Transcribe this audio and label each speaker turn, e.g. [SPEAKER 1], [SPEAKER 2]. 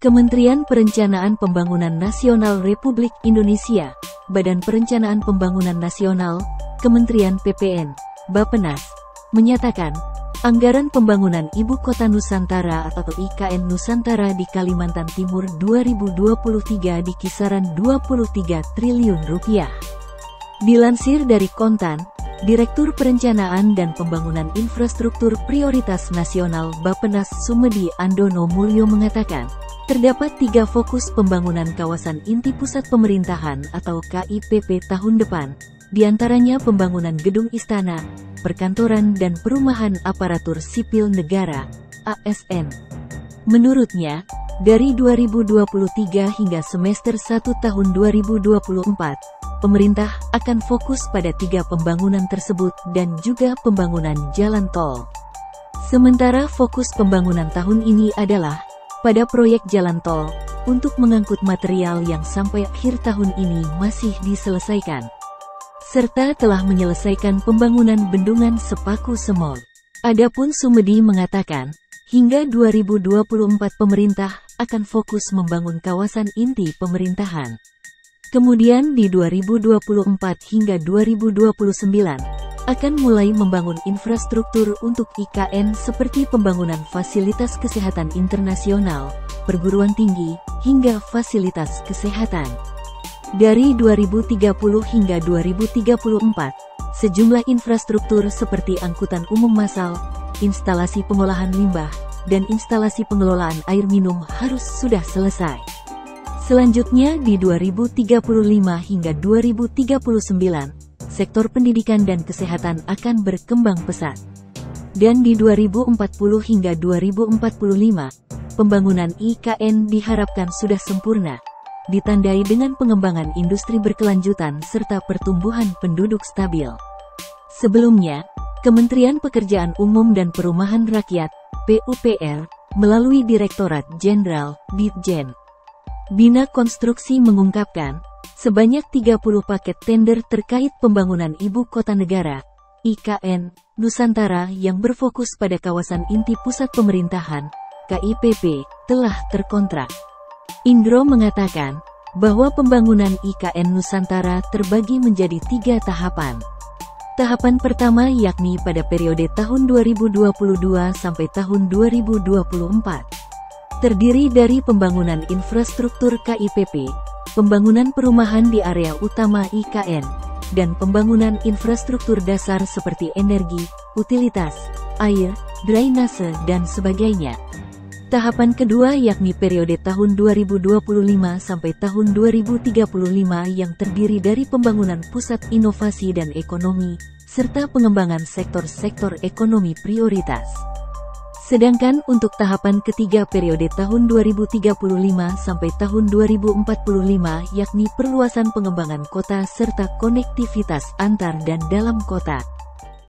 [SPEAKER 1] Kementerian Perencanaan Pembangunan Nasional Republik Indonesia, Badan Perencanaan Pembangunan Nasional, Kementerian PPN, Bappenas, menyatakan, anggaran pembangunan Ibu Kota Nusantara atau IKN Nusantara di Kalimantan Timur 2023 di kisaran 23 triliun rupiah. Dilansir dari Kontan, Direktur Perencanaan dan Pembangunan Infrastruktur Prioritas Nasional Bappenas Sumedi Andono Mulyo mengatakan, terdapat 3 fokus pembangunan kawasan inti pusat pemerintahan atau KIPP tahun depan, diantaranya pembangunan gedung istana, perkantoran dan perumahan aparatur sipil negara, ASN. Menurutnya, dari 2023 hingga semester 1 tahun 2024, pemerintah akan fokus pada 3 pembangunan tersebut dan juga pembangunan jalan tol. Sementara fokus pembangunan tahun ini adalah pada proyek jalan tol, untuk mengangkut material yang sampai akhir tahun ini masih diselesaikan. Serta telah menyelesaikan pembangunan bendungan Sepaku Semol. Adapun Sumedi mengatakan, hingga 2024 pemerintah akan fokus membangun kawasan inti pemerintahan. Kemudian di 2024 hingga 2029, akan mulai membangun infrastruktur untuk IKN seperti pembangunan fasilitas kesehatan internasional, perguruan tinggi, hingga fasilitas kesehatan. Dari 2030 hingga 2034, sejumlah infrastruktur seperti angkutan umum massal, instalasi pengolahan limbah, dan instalasi pengelolaan air minum harus sudah selesai. Selanjutnya di 2035 hingga 2039, sektor pendidikan dan kesehatan akan berkembang pesat. Dan di 2040 hingga 2045, pembangunan IKN diharapkan sudah sempurna, ditandai dengan pengembangan industri berkelanjutan serta pertumbuhan penduduk stabil. Sebelumnya, Kementerian Pekerjaan Umum dan Perumahan Rakyat, PUPR, melalui Direktorat Jenderal, Ditjen Bina Konstruksi mengungkapkan, sebanyak 30 paket tender terkait pembangunan Ibu Kota Negara, IKN, Nusantara yang berfokus pada kawasan inti pusat pemerintahan, KIPP, telah terkontrak. Indro mengatakan, bahwa pembangunan IKN Nusantara terbagi menjadi 3 tahapan. Tahapan pertama yakni pada periode tahun 2022 sampai tahun 2024. Terdiri dari pembangunan infrastruktur KIPP, pembangunan perumahan di area utama IKN, dan pembangunan infrastruktur dasar seperti energi, utilitas, air, drainase, dan sebagainya. Tahapan kedua yakni periode tahun 2025 sampai tahun 2035 yang terdiri dari pembangunan pusat inovasi dan ekonomi, serta pengembangan sektor-sektor ekonomi prioritas. Sedangkan untuk tahapan ketiga periode tahun 2035 sampai tahun 2045 yakni perluasan pengembangan kota serta konektivitas antar dan dalam kota.